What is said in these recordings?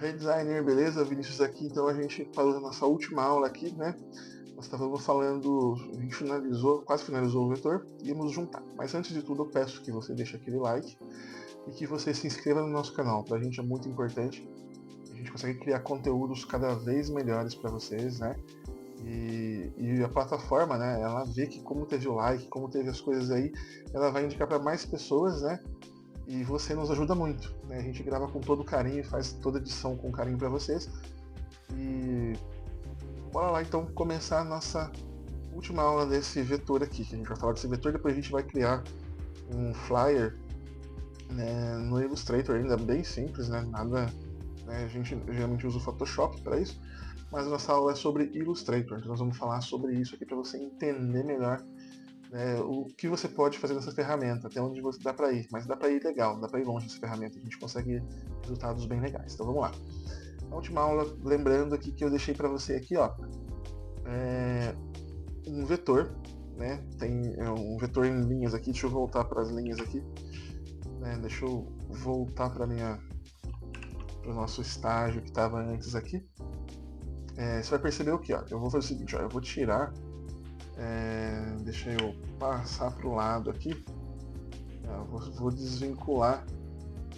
Hey designer, beleza? Vinícius aqui. Então a gente falou na nossa última aula aqui, né? Nós estávamos falando, a gente finalizou, quase finalizou o vetor, e íamos juntar. Mas antes de tudo, eu peço que você deixe aquele like e que você se inscreva no nosso canal. Para a gente é muito importante. A gente consegue criar conteúdos cada vez melhores para vocês, né? E a plataforma, né? Ela vê que como teve o like, como teve as coisas aí, ela vai indicar para mais pessoas, né? E você nos ajuda muito, né? A gente grava com todo carinho, faz toda edição com carinho para vocês. E bora lá então começar a nossa última aula desse vetor aqui, que a gente vai falar desse vetor, depois a gente vai criar um flyer, né, no Illustrator, ainda bem simples, né? Nada, né, a gente geralmente usa o Photoshop para isso, mas a nossa aula é sobre Illustrator, então nós vamos falar sobre isso aqui para você entender melhor, né, o que você pode fazer nessa ferramenta, até onde você dá para ir, mas dá para ir legal, dá para ir longe dessa ferramenta, a gente consegue resultados bem legais. Então vamos lá. Na última aula, lembrando aqui que eu deixei para você aqui, ó, é, um vetor, né? Tem um vetor em linhas aqui. Deixa eu voltar para as linhas aqui, né? Deixa eu voltar para o nosso estágio que estava antes aqui. Você vai perceber o que, ó? Eu vou fazer o seguinte, ó, eu vou tirar, deixa eu passar para o lado aqui. Eu vou desvincular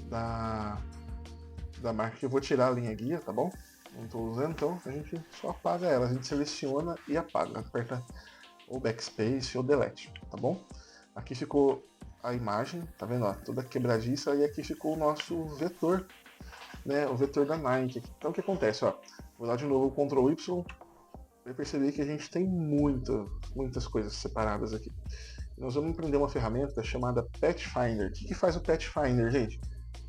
da da marca que eu vou tirar a linha guia, tá bom? Não estou usando, então a gente só apaga ela. A gente seleciona e apaga. Aperta ou backspace ou delete, tá bom? Aqui ficou a imagem, tá vendo? Ó, toda quebradiça, e aqui ficou o nosso vetor, né? O vetor da Nike. Então o que acontece? Ó, vou dar de novo o Ctrl Y, vai perceber que a gente tem muitas coisas separadas aqui. Nós vamos aprender uma ferramenta chamada Pathfinder. O que faz o Pathfinder, gente?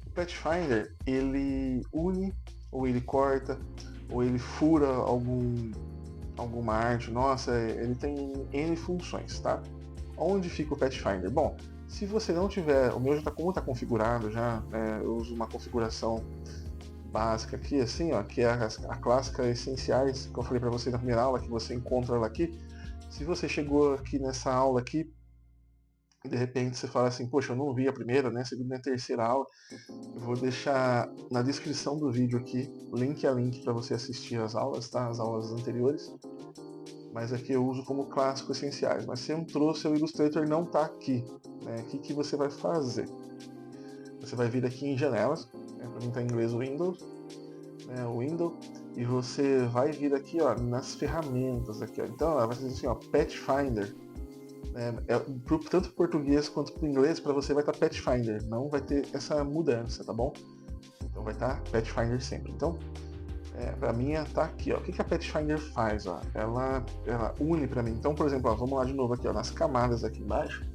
O Pathfinder, ele une, ou ele corta, ou ele fura alguma arte. Nossa, ele tem N funções, tá? Onde fica o Pathfinder? Bom, se você não tiver, o meu já está como está configurado já, né, eu uso uma configuração básica aqui, assim, ó, que é a clássica essenciais que eu falei para você na primeira aula, que você encontra ela aqui. Se você chegou aqui nessa aula aqui e de repente você fala assim, poxa, eu não vi a primeira, né, a segunda e a terceira aula, eu vou deixar na descrição do vídeo aqui link a link para você assistir as aulas, tá? As aulas anteriores. Mas aqui eu uso como clássico essenciais. Mas se eu trouxe o Illustrator não está aqui, né? O que você vai fazer? Você vai vir aqui em janelas, né? Para mim está em inglês Windows, né? Windows, e você vai vir aqui, ó, nas ferramentas aqui, ó. Então, ela vai dizer assim, ó, Pathfinder. Né? Tanto para português quanto para inglês, para você vai estar Pathfinder. Não vai ter essa mudança, tá bom? Então vai estar Pathfinder sempre. Então, para mim tá aqui, ó. O que a Pathfinder faz, ó? Ela une para mim. Então, por exemplo, ó, vamos lá de novo aqui, ó, nas camadas aqui embaixo,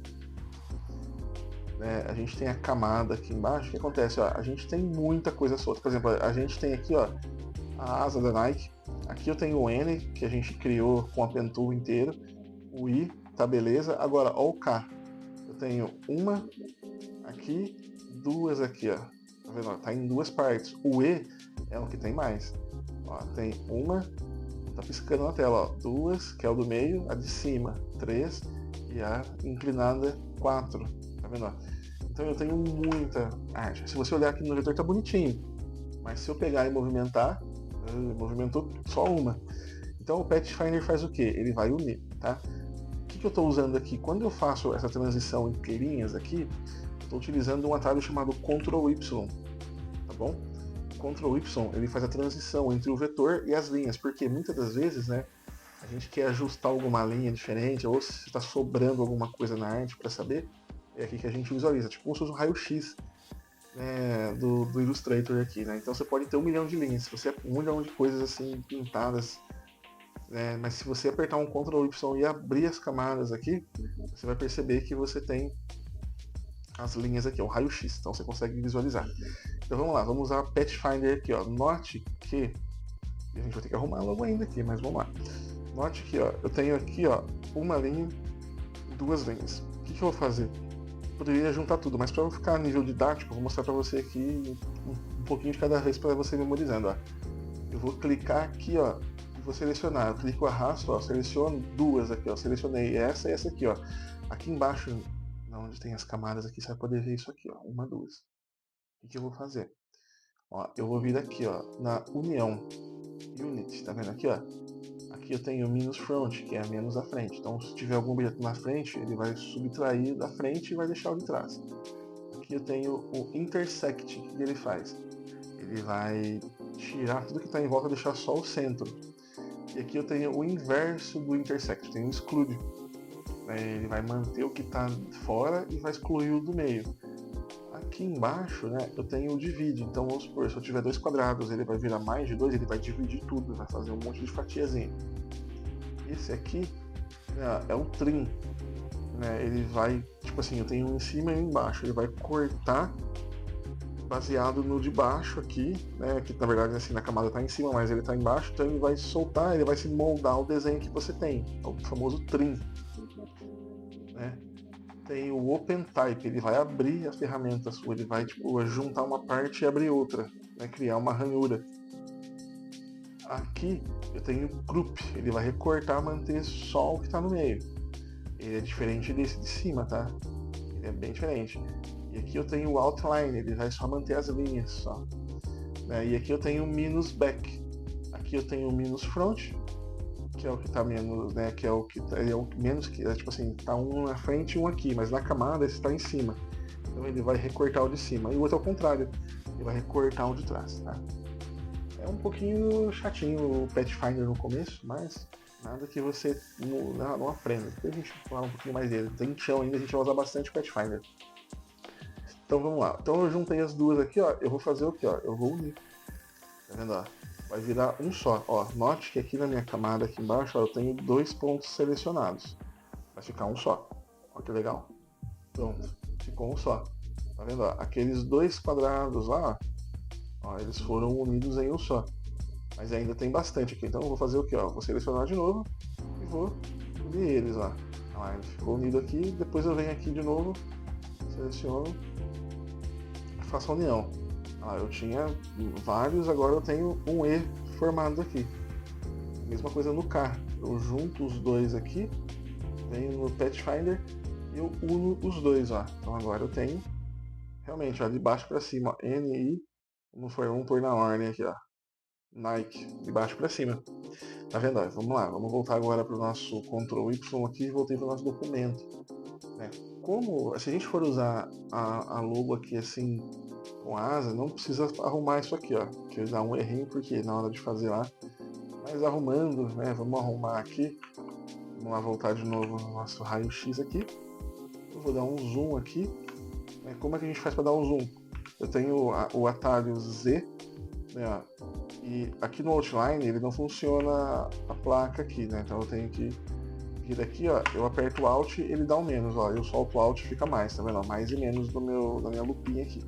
né? A gente tem a camada aqui embaixo. O que acontece, ó? A gente tem muita coisa solta. Por exemplo, a gente tem aqui, ó, a asa da Nike. Aqui eu tenho o N, que a gente criou com a pentool inteiro. O I, tá beleza. Agora, ó, o K. Eu tenho uma aqui, duas aqui, ó. Tá vendo? Ó, tá em duas partes. O E é o que tem mais. Ó, tem uma, tá piscando na tela, ó, duas, que é o do meio, a de cima, três, e a inclinada, quatro. Tá vendo? Ó? Então eu tenho muita arte. Se você olhar aqui no vetor, tá bonitinho. Mas se eu pegar e movimentar, movimentou só uma. Então o Pathfinder faz o que? Ele vai unir, tá? O que eu estou usando aqui? Quando eu faço essa transição entre linhas aqui, estou utilizando um atalho chamado Ctrl Y, tá bom? Ctrl Y ele faz a transição entre o vetor e as linhas, porque muitas das vezes, né, a gente quer ajustar alguma linha diferente, ou se está sobrando alguma coisa na arte para saber, é aqui que a gente visualiza, tipo como se fosse um raio-x, né, do Illustrator aqui, né? Então você pode ter 1 milhão de linhas, se você um milhão de coisas assim pintadas, né? Mas se você apertar um Ctrl Y e abrir as camadas aqui, você vai perceber que você tem as linhas aqui, é um raio-x, então você consegue visualizar. Então vamos lá, vamos usar o Pathfinder aqui, ó. Note que a gente vai ter que arrumar logo ainda aqui, mas vamos lá. Note que, ó, eu tenho aqui, ó, uma linha, duas linhas. O que eu vou fazer? Poderia juntar tudo, mas para ficar a nível didático, eu vou mostrar para você aqui um pouquinho de cada vez para você memorizando, ó. Eu vou clicar aqui, ó, e vou selecionar. Eu clico, arrasto, ó, seleciono duas aqui, ó. Selecionei essa e essa aqui, ó. Aqui embaixo, onde tem as camadas aqui, você vai poder ver isso aqui, ó. Uma, duas. O que eu vou fazer? Ó, eu vou vir aqui, ó, na união, unit, tá vendo aqui, ó? Aqui eu tenho menos front, que é menos à frente. Então, se tiver algum objeto na frente, ele vai subtrair da frente e vai deixar o de trás. Aqui eu tenho o intersect, o que ele faz? Ele vai tirar tudo que está em volta e deixar só o centro. E aqui eu tenho o inverso do intersect, tem o exclude. Ele vai manter o que está fora e vai excluir o do meio. Aqui embaixo, né, eu tenho o divide. Então vamos supor, se eu tiver dois quadrados, ele vai virar mais de dois, ele vai dividir tudo, vai fazer um monte de fatiazinha. Esse aqui, né, é o trim. Né, ele vai, tipo assim, eu tenho um em cima e um embaixo. Ele vai cortar baseado no de baixo aqui, né, que na verdade assim, na camada está em cima, mas ele está embaixo, então ele vai soltar, ele vai se moldar o desenho que você tem, é o famoso trim. Né? Tem o Open Type, ele vai abrir a ferramenta sua, ele vai tipo, juntar uma parte e abrir outra, né, criar uma ranhura. Aqui eu tenho o Group, ele vai recortar, manter só o que está no meio. Ele é diferente desse de cima, tá? Ele é bem diferente. E aqui eu tenho o Outline, ele vai só manter as linhas só. Né? E aqui eu tenho o minus Back. Aqui eu tenho o minus Front, que é o que está menos, né? Que é o que tá, é o menos que, é, tipo assim, tá um na frente e um aqui, mas na camada esse está em cima. Então ele vai recortar o de cima. E o outro é o contrário, ele vai recortar o de trás, tá? É um pouquinho chatinho o Pathfinder no começo, mas nada que você não aprenda. Depois a gente fala um pouquinho mais dele. Tem chão ainda, a gente vai usar bastante o Pathfinder. Então vamos lá. Então eu juntei as duas aqui, ó. Eu vou fazer o que, ó? Eu vou unir. Tá vendo, ó? Vai virar um só. Ó, note que aqui na minha camada aqui embaixo, ó, eu tenho dois pontos selecionados. Vai ficar um só. Olha que legal. Pronto. Ficou um só. Tá vendo, ó? Aqueles dois quadrados lá, ó, eles foram unidos em um só. Mas ainda tem bastante aqui. Então eu vou fazer o que, ó? Vou selecionar de novo e vou unir eles, ó. Ó, ele ficou unido aqui. Depois eu venho aqui de novo, seleciono, faço a união. Eu tinha vários, agora eu tenho um E formado aqui. Mesma coisa no K. Eu junto os dois aqui, venho no Pathfinder e eu uno os dois, ó. Então agora eu tenho realmente, ó, de baixo para cima, ó, NI, não foi um por na ordem aqui, ó. Nike, de baixo para cima. Tá vendo? Ó, vamos lá, vamos voltar agora para o nosso Ctrl Y aqui e voltei para o nosso documento. Né? Como, se a gente for usar a logo aqui assim com asa, não precisa arrumar isso aqui, ó, que dá um errinho porque na hora de fazer lá, mas arrumando, né, vamos arrumar aqui, vamos lá voltar de novo no nosso raio-x aqui, eu vou dar um zoom aqui, né? Como é que a gente faz para dar um zoom? Eu tenho o atalho Z, né, e aqui no Outline ele não funciona a placa aqui, né, então eu tenho que vir aqui, ó, eu aperto o Alt, ele dá um menos, ó, eu solto o Alt e fica mais, tá vendo? Mais e menos da minha lupinha aqui.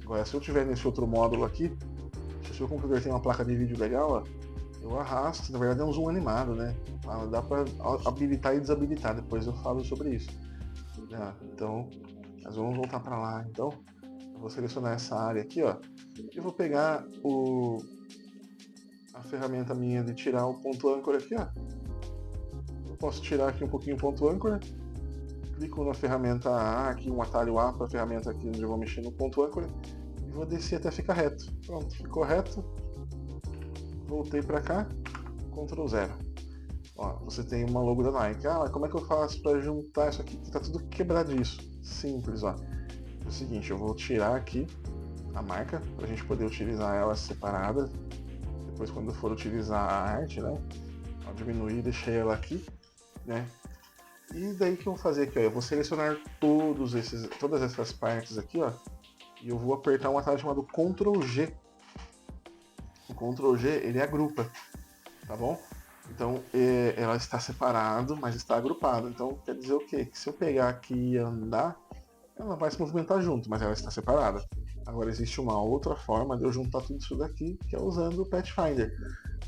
Agora, se eu tiver nesse outro módulo aqui, se o seu computador tem uma placa de vídeo legal, ó, eu arrasto, na verdade é um zoom animado, né? Dá para habilitar e desabilitar, depois eu falo sobre isso. Então, nós vamos voltar para lá. Então, eu vou selecionar essa área aqui, ó, e vou pegar a ferramenta minha de tirar o ponto âncora aqui, ó. Eu posso tirar aqui um pouquinho o ponto âncora, clico na ferramenta A, aqui um atalho A para a ferramenta aqui onde eu vou mexer no ponto âncora, e vou descer até ficar reto. Pronto, ficou reto. Voltei para cá, Ctrl 0. Ó, você tem uma logo da Nike. Mas como é que eu faço para juntar isso aqui? Tá tudo quebradiço. Simples, ó. É o seguinte, eu vou tirar aqui a marca para a gente poder utilizar ela separada. Depois, quando eu for utilizar a arte, né? Vou diminuir, deixei ela aqui, né? E daí o que eu vou fazer aqui, ó? Eu vou selecionar todas essas partes aqui, ó. E eu vou apertar um atalho chamado Ctrl G. O Ctrl G, ele agrupa, tá bom? Então, ela está separado, mas está agrupado. Então, quer dizer o quê? Que se eu pegar aqui e andar, ela vai se movimentar junto, mas ela está separada. Agora, existe uma outra forma de eu juntar tudo isso daqui, que é usando o Pathfinder.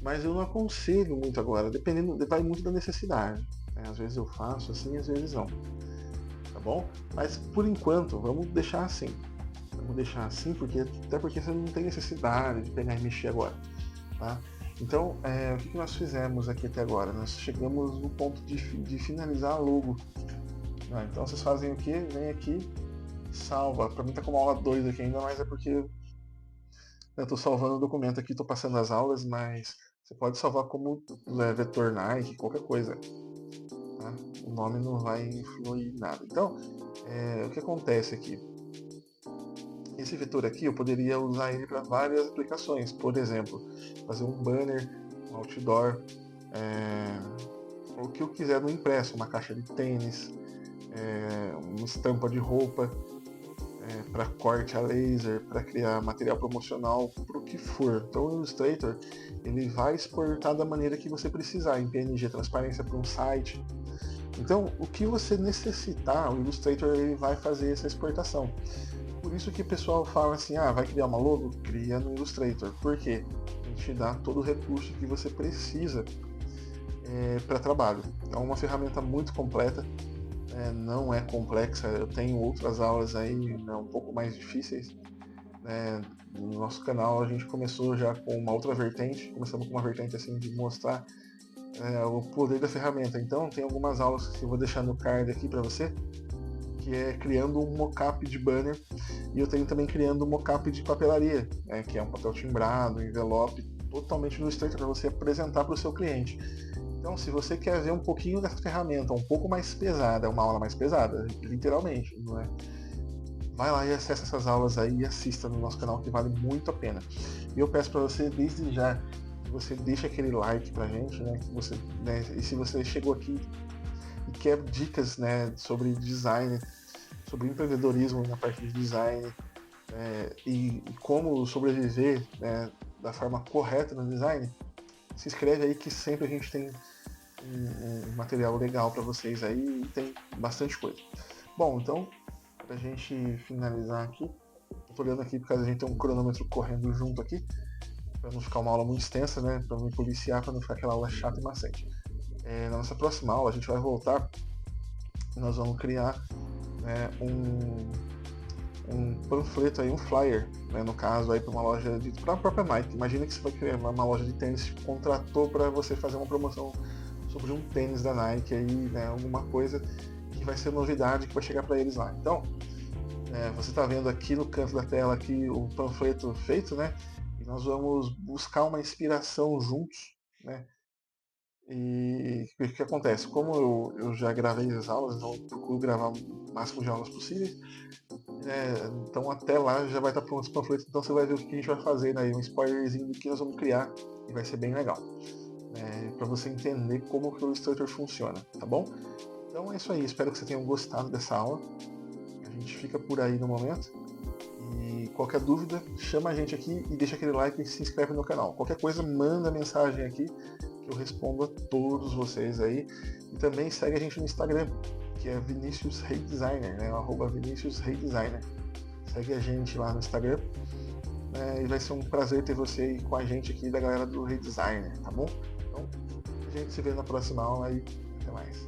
Mas eu não aconselho muito agora, vai muito da necessidade. Às vezes eu faço assim, às vezes não. Tá bom? Mas, por enquanto, vamos deixar assim. Vamos deixar assim, até porque você não tem necessidade de pegar e mexer agora. Tá? Então, o que nós fizemos aqui até agora? Nós chegamos no ponto de finalizar a logo. Então vocês fazem o que? Vem aqui, salva. Para mim tá como aula 2 aqui ainda, mas é porque Eu estou salvando o documento aqui, estou passando as aulas, mas você pode salvar como vetor Nike, qualquer coisa. Tá? O nome não vai influir nada. Então, o que acontece aqui? Esse vetor aqui eu poderia usar ele para várias aplicações. Por exemplo, fazer um banner, um outdoor, o que eu quiser no impresso, uma caixa de tênis, uma estampa de roupa, para corte a laser, para criar material promocional, para o que for. Então o Illustrator ele vai exportar da maneira que você precisar, em PNG, transparência para um site. Então o que você necessitar, o Illustrator ele vai fazer essa exportação. Por isso que o pessoal fala assim, vai criar uma logo? Cria no Illustrator. Por quê? A gente dá todo o recurso que você precisa para trabalho. É uma ferramenta muito completa, não é complexa. Eu tenho outras aulas aí um pouco mais difíceis. No nosso canal a gente começou já com uma outra vertente, começamos com uma vertente assim de mostrar o poder da ferramenta. Então tem algumas aulas que eu vou deixar no card aqui para você, que é criando um mockup de banner, e eu tenho também criando um mockup de papelaria, que é um papel timbrado, envelope, totalmente no Illustrator para você apresentar para o seu cliente. Então, se você quer ver um pouquinho dessa ferramenta, um pouco mais pesada, uma aula mais pesada, literalmente, não é? Vai lá e acessa essas aulas aí e assista no nosso canal, que vale muito a pena. E eu peço para você, desde já, que você deixe aquele like pra gente, né? Que você, e se você chegou aqui e quer dicas, né, sobre design, sobre empreendedorismo na parte de design, e como sobreviver, né, da forma correta no design, se inscreve aí que sempre a gente tem um material legal para vocês aí e tem bastante coisa. Bom, então, pra gente finalizar aqui, eu tô olhando aqui porque a gente tem um cronômetro correndo junto aqui, para não ficar uma aula muito extensa, né, para não me policiar, para não ficar aquela aula chata e maçante. Na nossa próxima aula a gente vai voltar e nós vamos criar um panfleto aí, um flyer, né, no caso aí para uma loja para a própria Nike. Imagina que você vai criar uma loja de tênis que contratou para você fazer uma promoção sobre um tênis da Nike aí, né, alguma coisa que vai ser novidade que vai chegar para eles lá. Então, você está vendo aqui no canto da tela aqui o panfleto feito, né? E nós vamos buscar uma inspiração juntos, né? E o que acontece? Como eu já gravei as aulas, então eu procuro gravar o máximo de aulas possíveis. Então até lá já vai estar pronto esse panfleto, então você vai ver o que a gente vai fazer, né? Um spoilerzinho do que nós vamos criar e vai ser bem legal. Para você entender como que o Illustrator funciona, tá bom? Então é isso aí, espero que você tenham gostado dessa aula. A gente fica por aí no momento. E qualquer dúvida, chama a gente aqui e deixa aquele like e se inscreve no canal. Qualquer coisa, manda mensagem aqui que eu respondo a todos vocês aí. E também segue a gente no Instagram, que é Vinicius Rei Designer, né? @Vinicius Rei Designer. Segue a gente lá no Instagram. E vai ser um prazer ter você aí com a gente aqui da galera do Rei Designer, tá bom? Então, a gente se vê na próxima aula e até mais.